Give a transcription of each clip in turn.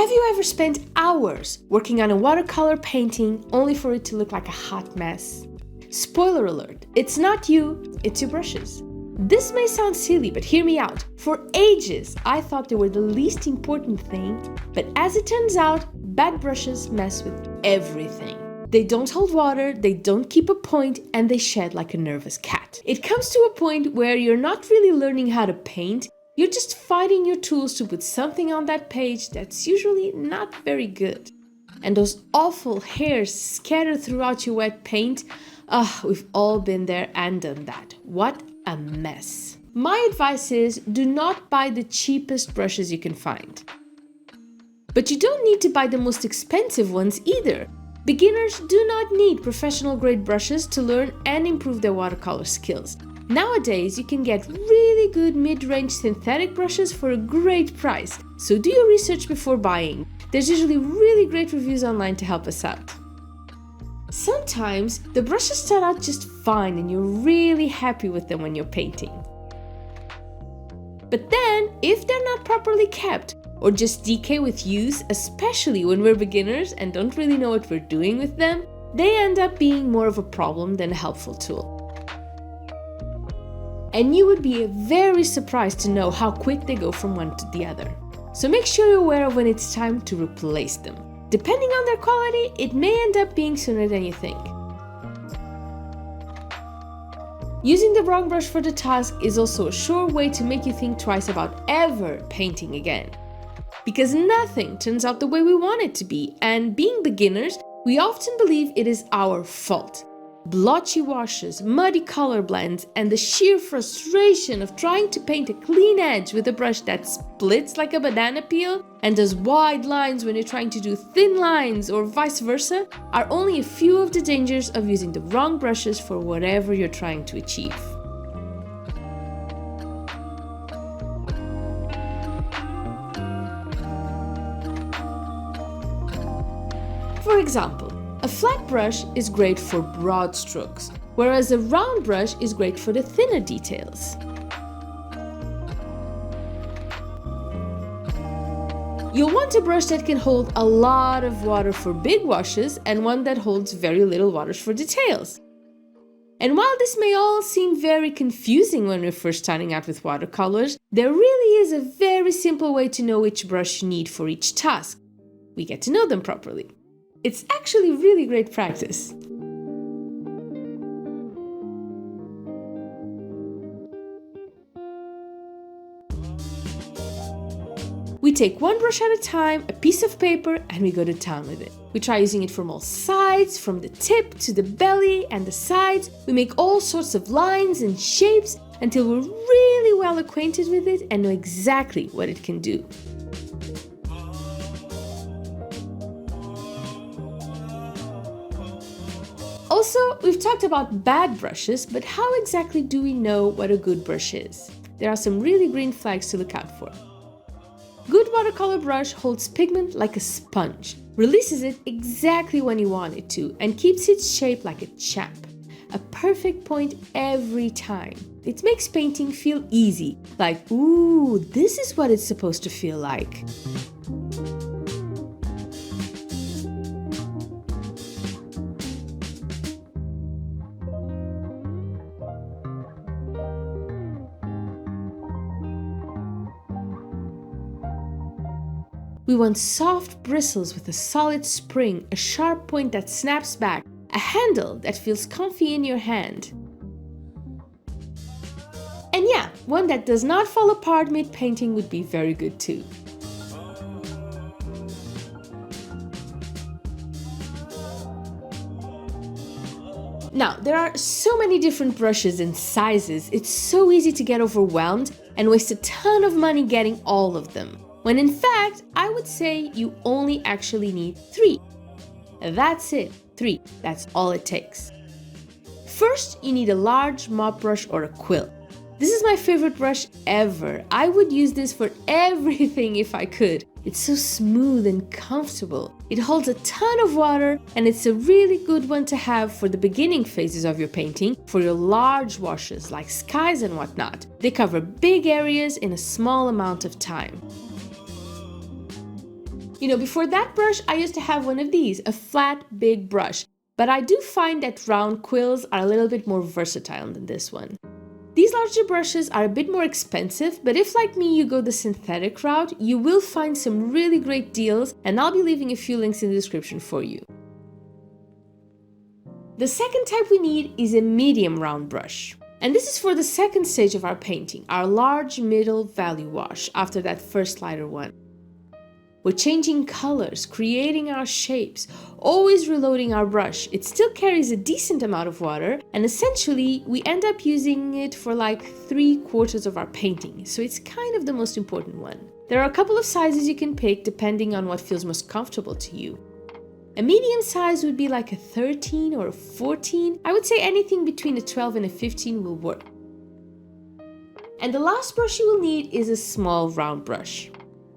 Have you ever spent hours working on a watercolor painting only for it to look like a hot mess? Spoiler alert, it's not you, it's your brushes. This may sound silly, but hear me out. For ages, I thought they were the least important thing, but as it turns out, bad brushes mess with everything. They don't hold water, they don't keep a point, and they shed like a nervous cat. It comes to a point where you're not really learning how to paint, you're just fighting your tools to put something on that page that's usually not very good. And those awful hairs scattered throughout your wet paint, we've all been there and done that. What a mess. My advice is, do not buy the cheapest brushes you can find. But you don't need to buy the most expensive ones either. Beginners do not need professional grade brushes to learn and improve their watercolor skills. Nowadays, you can get really good mid-range synthetic brushes for a great price, so do your research before buying. There's usually really great reviews online to help us out. Sometimes, the brushes start out just fine and you're really happy with them when you're painting. But then, if they're not properly kept, or just decay with use, especially when we're beginners and don't really know what we're doing with them, they end up being more of a problem than a helpful tool. And you would be very surprised to know how quick they go from one to the other. So make sure you're aware of when it's time to replace them. Depending on their quality, it may end up being sooner than you think. Using the wrong brush for the task is also a sure way to make you think twice about ever painting again. Because nothing turns out the way we want it to be, and being beginners, we often believe it is our fault. Blotchy washes, muddy color blends, and the sheer frustration of trying to paint a clean edge with a brush that splits like a banana peel and does wide lines when you're trying to do thin lines or vice versa are only a few of the dangers of using the wrong brushes for whatever you're trying to achieve. For example, a flat brush is great for broad strokes, whereas a round brush is great for the thinner details. You'll want a brush that can hold a lot of water for big washes and one that holds very little water for details. And while this may all seem very confusing when we're first starting out with watercolors, there really is a very simple way to know which brush you need for each task. We get to know them properly. It's actually really great practice. We take one brush at a time, a piece of paper, and we go to town with it. We try using it from all sides, from the tip to the belly and the sides. We make all sorts of lines and shapes until we're really well acquainted with it and know exactly what it can do. Also, we've talked about bad brushes, but how exactly do we know what a good brush is? There are some really green flags to look out for. Good watercolor brush holds pigment like a sponge, releases it exactly when you want it to, and keeps its shape like a champ. A perfect point every time. It makes painting feel easy, like, ooh, this is what it's supposed to feel like. We want soft bristles with a solid spring, a sharp point that snaps back, a handle that feels comfy in your hand. And yeah, one that does not fall apart mid-painting would be very good too. Now, there are so many different brushes and sizes, it's so easy to get overwhelmed and waste a ton of money getting all of them. When in fact, I would say you only actually need 3. That's it, 3, that's all it takes. First, you need a large mop brush or a quill. This is my favorite brush ever. I would use this for everything if I could. It's so smooth and comfortable. It holds a ton of water and it's a really good one to have for the beginning phases of your painting, for your large washes like skies and whatnot. They cover big areas in a small amount of time. Before that brush, I used to have one of these, a flat, big brush. But I do find that round quills are a little bit more versatile than this one. These larger brushes are a bit more expensive, but if like me you go the synthetic route, you will find some really great deals, and I'll be leaving a few links in the description for you. The second type we need is a medium round brush. And this is for the second stage of our painting, our large middle value wash after that first lighter one. We're changing colors, creating our shapes, always reloading our brush. It still carries a decent amount of water, and essentially we end up using it for like 3/4 of our painting, so it's kind of the most important one. There are a couple of sizes you can pick depending on what feels most comfortable to you. A medium size would be like a 13 or a 14. I would say anything between a 12 and a 15 will work. And the last brush you will need is a small round brush.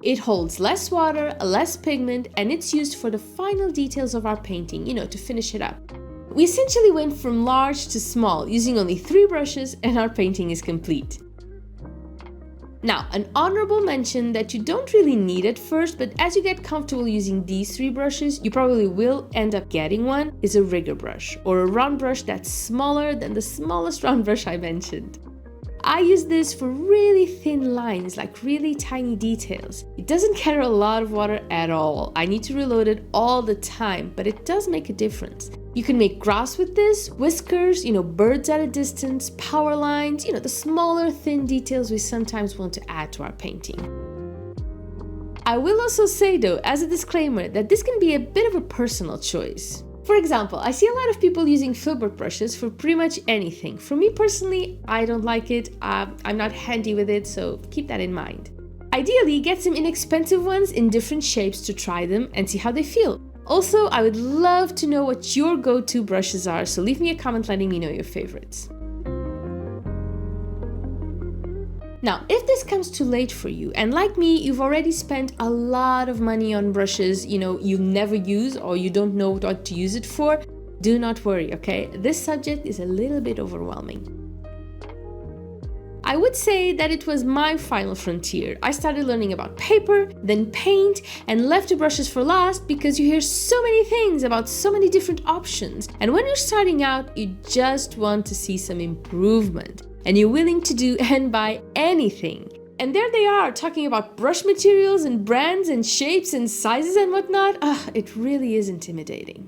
It holds less water, less pigment, and it's used for the final details of our painting, to finish it up. We essentially went from large to small, using only 3 brushes, and our painting is complete. Now, an honorable mention that you don't really need at first, but as you get comfortable using these 3 brushes, you probably will end up getting one, is a rigger brush, or a round brush that's smaller than the smallest round brush I mentioned. I use this for really thin lines, like really tiny details. It doesn't carry a lot of water at all. I need to reload it all the time, but it does make a difference. You can make grass with this, whiskers, birds at a distance, power lines, the smaller thin details we sometimes want to add to our painting. I will also say though, as a disclaimer, that this can be a bit of a personal choice. For example, I see a lot of people using filbert brushes for pretty much anything. For me personally, I don't like it. I'm not handy with it, so keep that in mind. Ideally, get some inexpensive ones in different shapes to try them and see how they feel. Also, I would love to know what your go-to brushes are, so leave me a comment letting me know your favorites. Now, if this comes too late for you, and like me, you've already spent a lot of money on brushes, you never use or you don't know what to use it for, do not worry, okay? This subject is a little bit overwhelming. I would say that it was my final frontier. I started learning about paper, then paint, and left the brushes for last because you hear so many things about so many different options. And when you're starting out, you just want to see some improvement. And you're willing to do and buy anything. And there they are, talking about brush materials and brands and shapes and sizes and whatnot. It really is intimidating.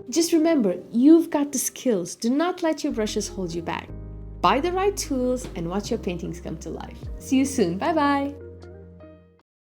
Just remember, you've got the skills. Do not let your brushes hold you back. Buy the right tools and watch your paintings come to life. See you soon. Bye bye.